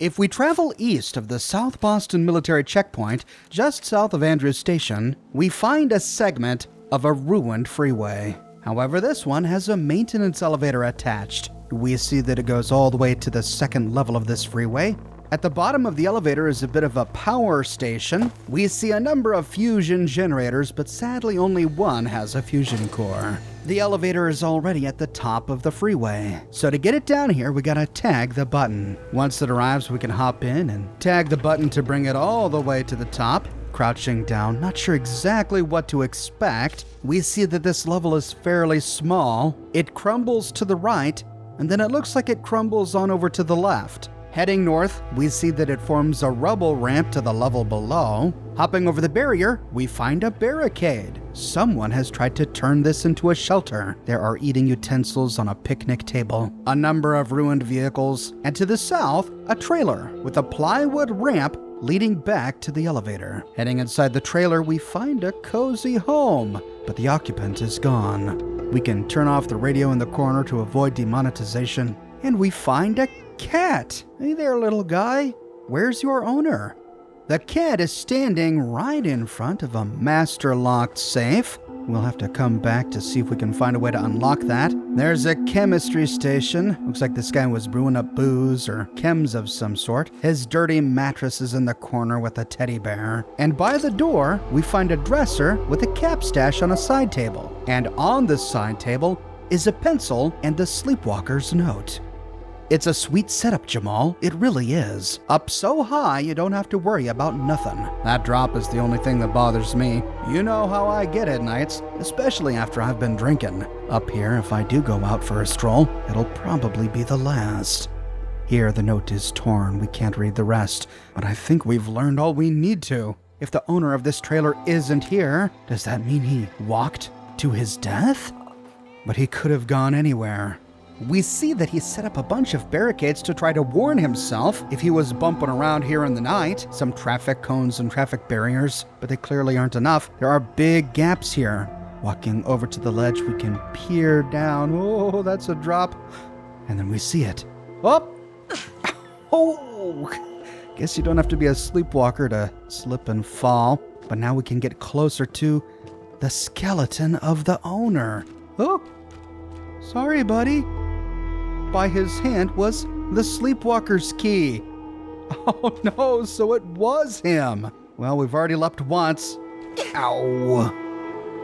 If we travel east of the South Boston military checkpoint, just south of Andrews Station, we find a segment of a ruined freeway. However, this one has a maintenance elevator attached. We see that it goes all the way to the second level of this freeway. At the bottom of the elevator is a bit of a power station. We see a number of fusion generators, but sadly only one has a fusion core. The elevator is already at the top of the freeway. So to get it down here, we gotta tag the button. Once it arrives, we can hop in and tag the button to bring it all the way to the top. Crouching down, not sure exactly what to expect. We see that this level is fairly small. It crumbles to the right, and then it looks like it crumbles on over to the left. Heading north, we see that it forms a rubble ramp to the level below. Hopping over the barrier, we find a barricade. Someone has tried to turn this into a shelter. There are eating utensils on a picnic table, a number of ruined vehicles, and to the south, a trailer with a plywood ramp leading back to the elevator. Heading inside the trailer, we find a cozy home, but the occupant is gone. We can turn off the radio in the corner to avoid demonetization, and we find a cat. Hey there, little guy. Where's your owner? The cat is standing right in front of a master locked safe. We'll have to come back to see if we can find a way to unlock that. There's a chemistry station. Looks like this guy was brewing up booze or chems of some sort. His dirty mattress is in the corner with a teddy bear. And by the door, we find a dresser with a cap stash on a side table. And on the side table is a pencil and the Sleepwalker's note. It's a sweet setup, Jamal. It really is. Up so high, you don't have to worry about nothing. That drop is the only thing that bothers me. You know how I get at nights, especially after I've been drinking. Up here, if I do go out for a stroll, it'll probably be the last. Here, the note is torn. We can't read the rest, but I think we've learned all we need to. If the owner of this trailer isn't here, does that mean he walked to his death? But he could have gone anywhere. We see that he set up a bunch of barricades to try to warn himself if he was bumping around here in the night. Some traffic cones and traffic barriers, but they clearly aren't enough. There are big gaps here. Walking over to the ledge, we can peer down. Oh, that's a drop. And then we see it. Oh! Oh! Guess you don't have to be a sleepwalker to slip and fall. But now we can get closer to the skeleton of the owner. Oh! Sorry, buddy. By his hand was the sleepwalker's key. Oh no, so it was him. Well, we've already leapt once. Ow.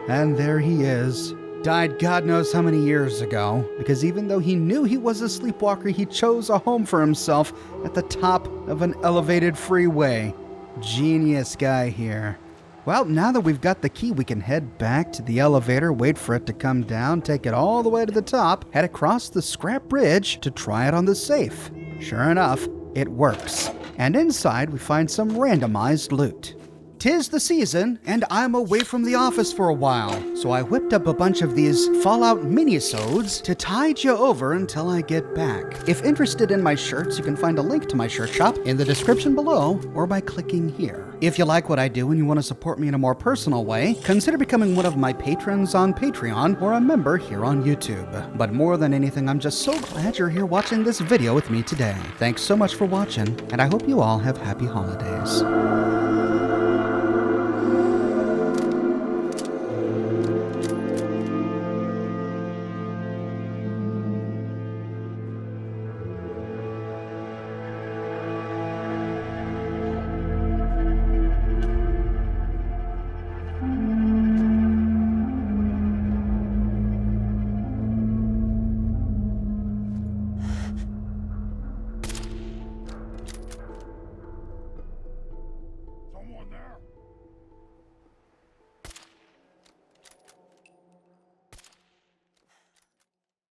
And there he is. Died God knows how many years ago, because even though he knew he was a sleepwalker, he chose a home for himself at the top of an elevated freeway. Genius guy here. Well, now that we've got the key, we can head back to the elevator, wait for it to come down, take it all the way to the top, head across the scrap bridge to try it on the safe. Sure enough, it works. And inside, we find some randomized loot. 'Tis the season, and I'm away from the office for a while, so I whipped up a bunch of these Fallout mini-sodes to tide you over until I get back. If interested in my shirts, you can find a link to my shirt shop in the description below or by clicking here. If you like what I do and you want to support me in a more personal way, consider becoming one of my patrons on Patreon or a member here on YouTube. But more than anything, I'm just so glad you're here watching this video with me today. Thanks so much for watching, and I hope you all have happy holidays.